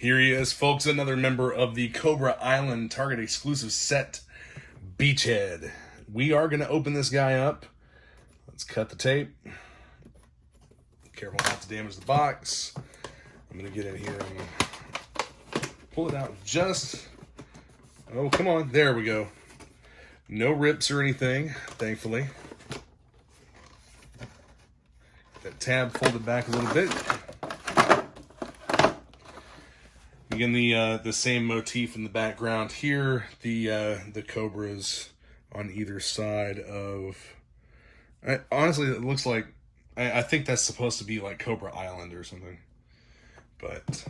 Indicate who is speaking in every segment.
Speaker 1: Here he is, folks, another member of the Cobra Island Target exclusive set, Beachhead. We are going to open this guy up. Let's cut the tape. Careful not to damage the box. I'm going to get in here and pull it out just... Oh, come on. There we go. No rips or anything, thankfully. That tab folded back a little bit. Again, the same motif in the background here. The cobras on either side of. Honestly, it looks like I think that's supposed to be like Cobra Island or something. But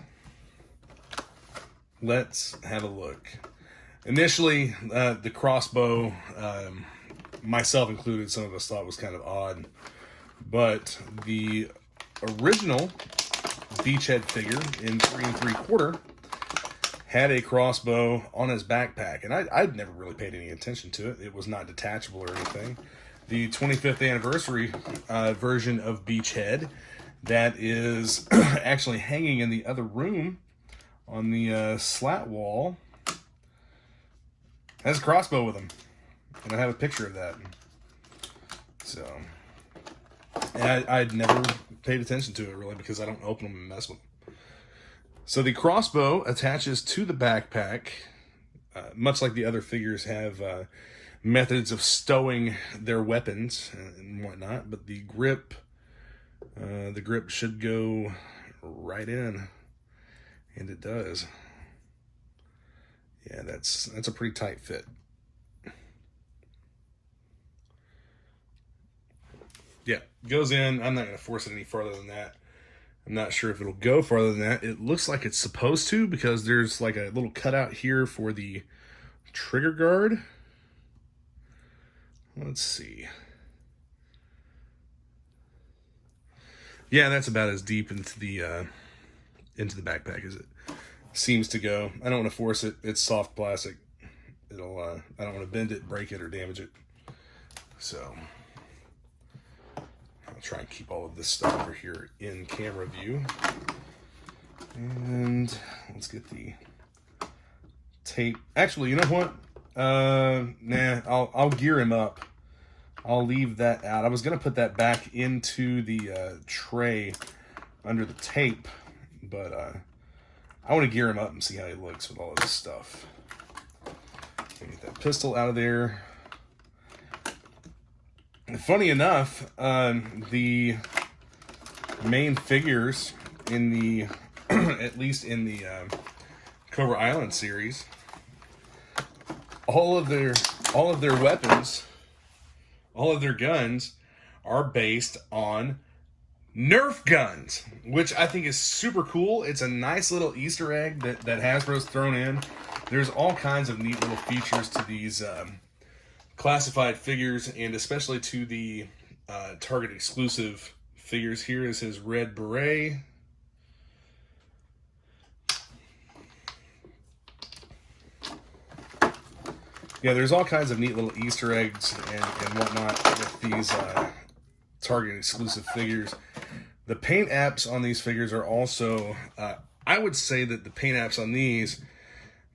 Speaker 1: let's have a look. Initially, the crossbow, myself included, some of us thought was kind of odd, but the original Beachhead figure in 3 3/4 had a crossbow on his backpack, and I'd never really paid any attention to it. It was not detachable or anything. The 25th anniversary version of Beachhead that is actually hanging in the other room on the slat wall has a crossbow with him, and I have a picture of that. So, and I'd never paid attention to it really because I don't open them and mess with them. So the crossbow attaches to the backpack, much like the other figures have methods of stowing their weapons and whatnot, but the grip should go right in, and it does. Yeah, that's a pretty tight fit. Yeah, goes in. I'm not going to force it any farther than that. I'm not sure if it'll go farther than that. It looks like it's supposed to because there's like a little cutout here for the trigger guard. Let's see. Yeah, that's about as deep into the backpack as it seems to go. I don't want to force it. It's soft plastic. It'll I don't want to bend it, break it, or damage it. So I'll try and keep all of this stuff over here in camera view. And let's get the tape. Actually, you know what? Nah, I'll gear him up. I'll leave that out. I was gonna put that back into the tray under the tape, but I want to gear him up and see how he looks with all of this stuff. Get that pistol out of there. Funny enough, the main figures in the, at least in the Cobra Island series, all of their weapons, all of their guns are based on Nerf guns, which I think is super cool. It's a nice little Easter egg that Hasbro's thrown in. There's all kinds of neat little features to these classified figures, and especially to the Target exclusive figures. Here is his red beret. Yeah, there's all kinds of neat little Easter eggs and whatnot with these Target exclusive figures. The paint apps on these figures are also, I would say that the paint apps on these,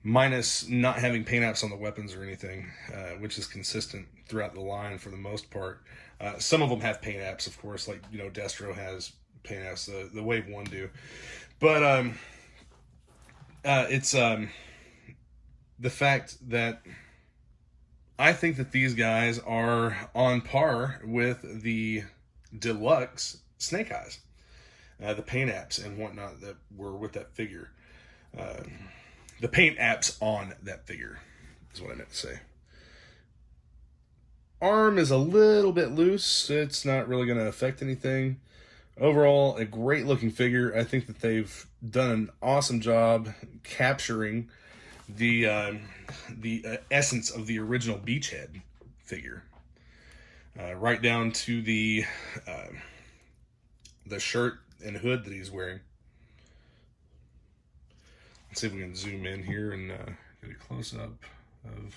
Speaker 1: minus not having paint apps on the weapons or anything, which is consistent throughout the line for the most part. Some of them have paint apps, of course, like, you know, Destro has paint apps, the Wave 1 do. But it's the fact that I think that these guys are on par with the deluxe Snake Eyes, the paint apps and whatnot that were with that figure. The paint apps on that figure is what I meant to say. Arm is a little bit loose. It's not really going to affect anything. Overall, a great looking figure. I think that they've done an awesome job capturing the essence of the original Beachhead figure. Right down to the shirt and hood that he's wearing. Let's see if we can zoom in here and get a close-up of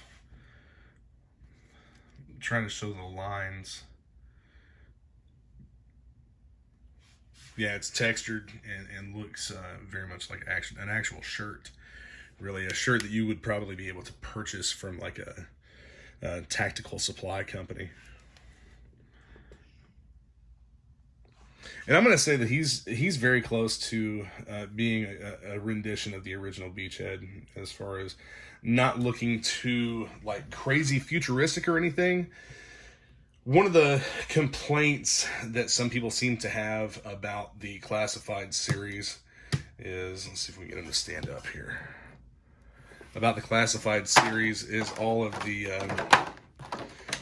Speaker 1: trying to show the lines. Yeah, it's textured and looks very much like an actual shirt. Really, a shirt that you would probably be able to purchase from like a tactical supply company. And I'm going to say that he's very close to being a rendition of the original Beachhead, as far as not looking too like crazy futuristic or anything. One of the complaints that some people seem to have about the Classified series is, let's see if we can get him to stand up here. About the Classified series is all of the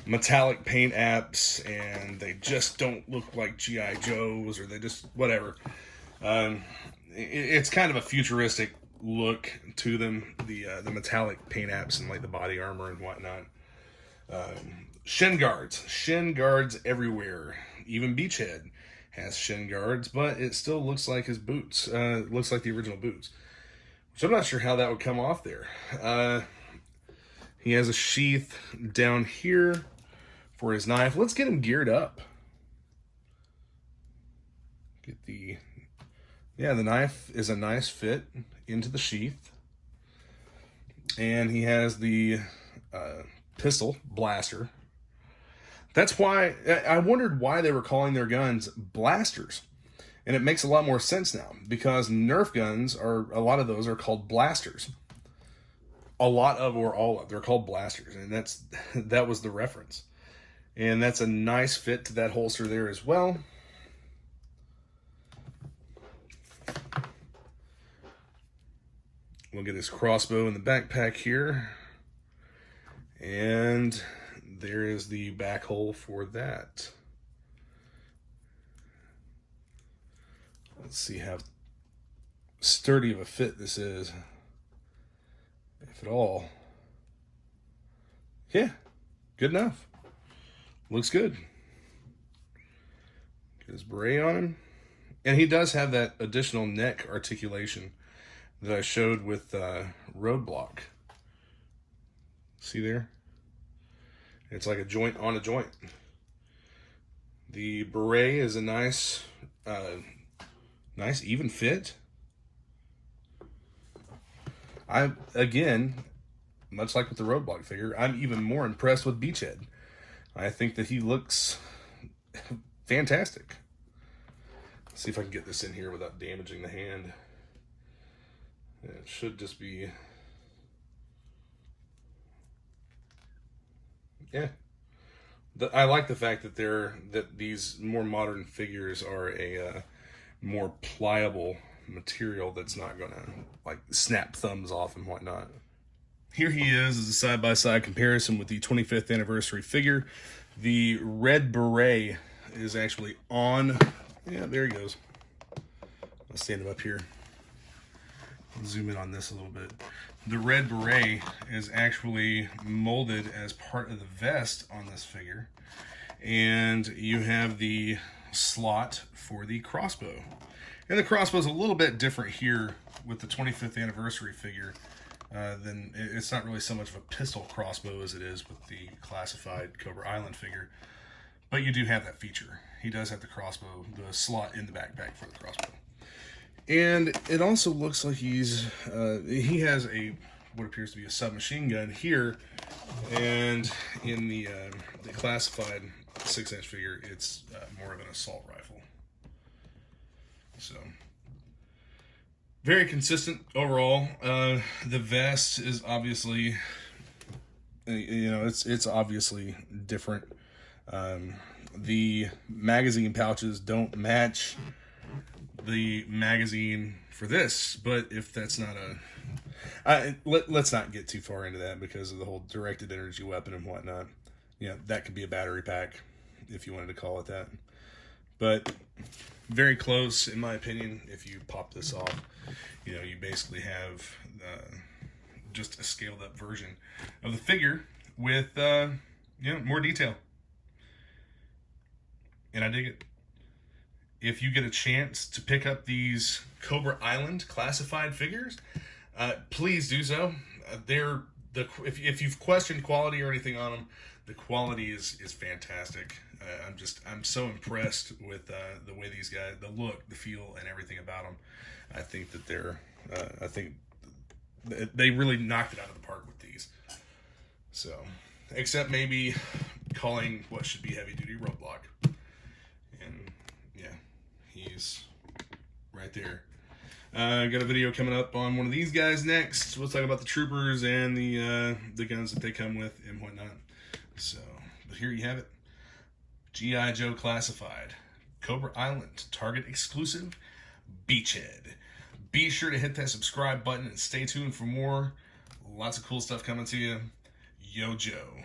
Speaker 1: metallic paint apps, and they just don't look like GiJoes, or they just whatever. It's kind of a futuristic look to them, the metallic paint apps and like the body armor and whatnot. Shin guards everywhere. Even Beachhead has shin guards, but it still looks like his boots. It looks like the original boots, which I'm not sure how that would come off there. He has a sheath down here for his knife. Let's get him geared up. The knife is a nice fit into the sheath. And he has the pistol blaster. That's why I wondered why they were calling their guns blasters. And it makes a lot more sense now, because Nerf guns a lot of those are called blasters. A lot of, or all of, they're called blasters, and that was the reference. And that's a nice fit to that holster there as well. We'll get his crossbow in the backpack here. And there is the back hole for that. Let's see how sturdy of a fit this is, if at all. Yeah, good enough. Looks good. Get his beret on him. And he does have that additional neck articulation that I showed with Roadblock. See there? It's like a joint on a joint. The beret is a nice even fit. Again, much like with the Roadblock figure, I'm even more impressed with Beachhead. I think that he looks fantastic. Let's see if I can get this in here without damaging the hand. It should just be... Yeah. I like the fact that these more modern figures are a more pliable material that's not gonna like snap thumbs off and whatnot. Here he is as a side-by-side comparison with the 25th anniversary figure. The red beret is actually on. Yeah, there he goes. I'll stand him up here. I'll zoom in on this a little bit. The red beret is actually molded as part of the vest on this figure. And you have the slot for the crossbow. And the crossbow is a little bit different here with the 25th anniversary figure. Then it's not really so much of a pistol crossbow as it is with the Classified Cobra Island figure. But you do have that feature. He does have the crossbow, the slot in the backpack for the crossbow. And it also looks like he has what appears to be a submachine gun here. And in the Classified 6-inch figure, it's more of an assault rifle. So... very consistent overall. The vest is obviously, it's obviously different. The magazine pouches don't match the magazine for this, but if that's not let's not get too far into that because of the whole directed energy weapon and whatnot. Yeah, that could be a battery pack if you wanted to call it that. But very close, in my opinion. If you pop this off, you basically have just a scaled up version of the figure with more detail. And I dig it. If you get a chance to pick up these Cobra Island classified figures, please do so. They're if you've questioned quality or anything on them, the quality is fantastic. I'm so impressed with the way these guys, the look, the feel, and everything about them. I think that I think they really knocked it out of the park with these. So, except maybe calling what should be heavy duty roadblock, and yeah, he's right there. Got a video coming up on one of these guys next. We'll talk about the troopers and the guns that they come with and whatnot. So, but here you have it. GiJoe Classified. Cobra Island. Target exclusive. Beachhead. Be sure to hit that subscribe button and stay tuned for more. Lots of cool stuff coming to you. Yo, Joe.